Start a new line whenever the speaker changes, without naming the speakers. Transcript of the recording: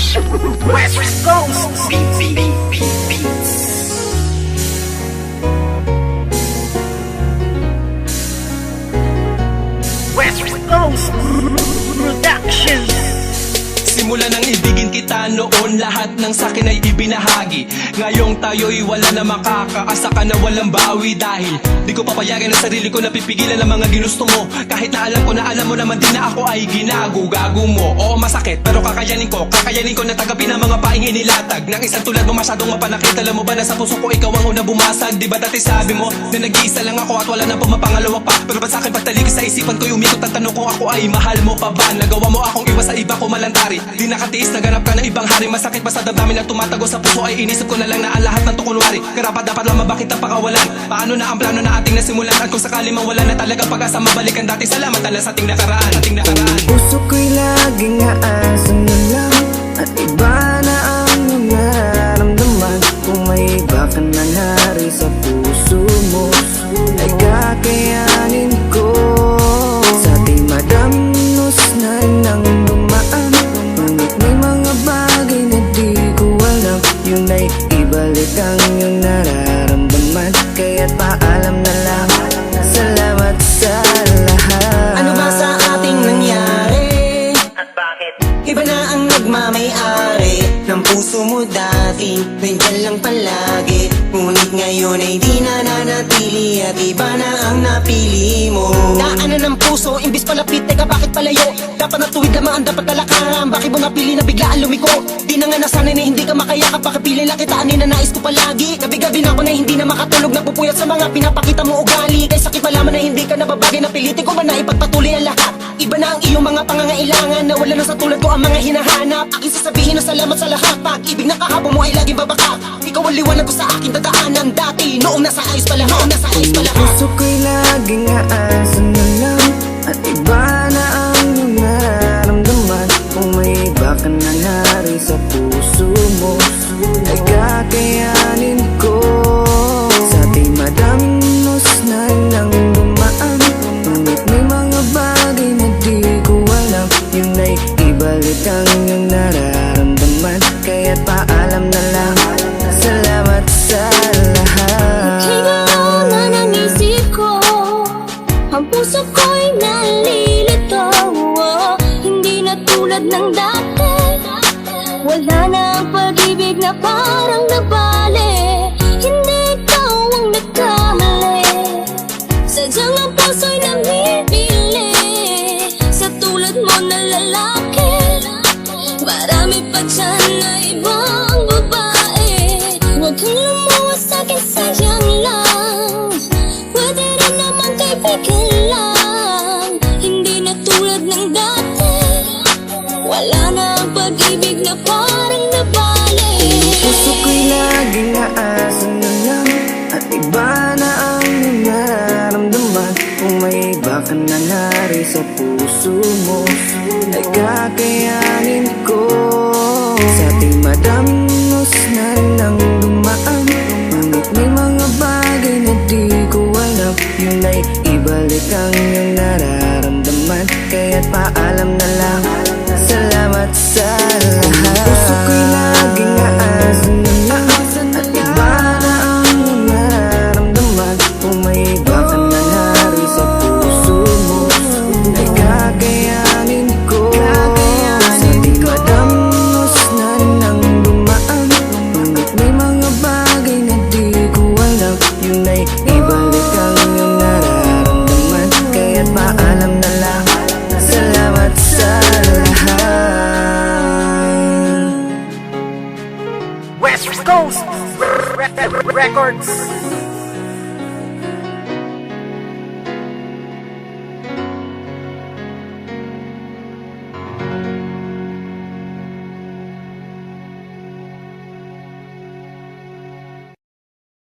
West Coast Beats. West Coast Productions.
Simula nang ibigin kita noon, lahat ng sakin ay ibinahagi. Ngayong tayo'y wala na makakaasa ka na walang bawi. Dahil di ko papayagan ang sarili ko na pipigilan ang mga ginusto mo. Kahit na alam mo naman din na ako ay ginago-gago mo. Oo, masakit pero kakayanin ko na tagapin ang mga paing inilatag ng isang tulad mo masyadong mapanakit. Alam mo ba na sa puso ko ikaw ang una bumasag? Di ba dati sabi mo na nag-iisa lang ako at wala nang pumapangalawa pa? Pero ba't sa'kin pagtalikis sa isipan ko'y umikot ang tanong kung ako ay mahal mo pa ba? Nagawa mo akong iwas sa iba ko malantari. Di nakatiis, naganap ka ng ibang hari. Masakit pa sa damdamin na tumatago sa puso ay inisip ko na lang na ang lahat ng tukunwari. Karapat dapat lang mabakit ang pakawalan. Paano na ang plano na ating nasimulan? At kung sakali mang wala na talaga pag-asa mabalikan dati, salamat ala sa ating nakaraan.
Puso ko'y laging aasa na lang at iba na ang nararamdaman. Kung may iba ka na nari sa puso mo ay kakayanin ko. Sa ating madamnos na nang dumaan, ngunit may mga bagay na di ko alam. Yun ay ibalik ang iyong nararamdaman. Kaya't paalam na lang, salamat sa lahat.
Ano ba sa ating nangyari?
At bakit?
Iba na ang nagmamay-ari ng puso mo dati, nandyan lang palagi. Ngunit ngayon ay di na nanatili at iba na ang napili mo. Daanan ng puso, imbis palapit, teka bakit palayo? Dapat natuwid lamang ang dapat talakaran. Bakit mo napili na biglaan lumiko? Di na nga nasanay na hindi ka makayakap. Pakipili lang kita, na nais ko palagi. Gabi-gabi na ako na hindi na makatulog, napupuyat sa mga pinapakita mo ugali. Kaya sakit malaman na hindi ka nababagay, napilitin ko ba na ipagpatuloy ang lahat? Iba na ang iyong mga pangangailangan, na wala na sa tulad ko ang mga hinahanap. Aking sasabihin na salamat sa lahat. Pag-ibig na kahapon mo ay laging babaka. Ikaw ang liwanag ko sa aking dadaanan dati, noong nasa ayos pa lahat.
Puso ko'y laging aasa na lang at iba na ang iyong nararamdaman. Kung may iba ka na nari sa puso mo ay kakayanin ko. Sa ating madamnos na nang dumaan, ngunit may mga bagay na di ko alam. Yun ay ibalik ang iyong nararamdaman. Kaya't paalam na lang, salamat sa lahat.
Higalaw na ng isip ko, ang puso ko'y nalilito. Hindi na tulad ng dati, wala na ang pag-ibig na parang nabali. Hindi ikaw ang nagkamali, sadyang ang puso'y namimili sa tulad mo na lalaki. Marami pa dyan na ibang babae, huwag kang lumuwas sa'kin, sayang lang. Pwede rin naman kaibigan lang, hindi na tulad ng dati, wala na ang pag-ibig na parang nabali.
Puso ko'y laging aasa na lang at iba na ang iyong nararamdaman. Kung may iba ka na nari sa puso mo ay kakayanin ko. Sa ating madamnos na nang dumaan, ngunit may mga bagay na di ko alam. Yun ay ibalik ang iyong nararamdaman. Kaya't paalam na lang, salamat sa lahat. Puso ko'y laging aasa na lang at iba na ang iyong nararamdaman. Kung may iba ka na nari sa puso mo ay kakayanin ko. Sa ating madamnos na nang dumaan, ngunit may mga bagay na di ko alam. Yun ay ibalik ang iyong nararamdaman. Kaya't paalam na lang, salamat sa lahat.
West Coast Records.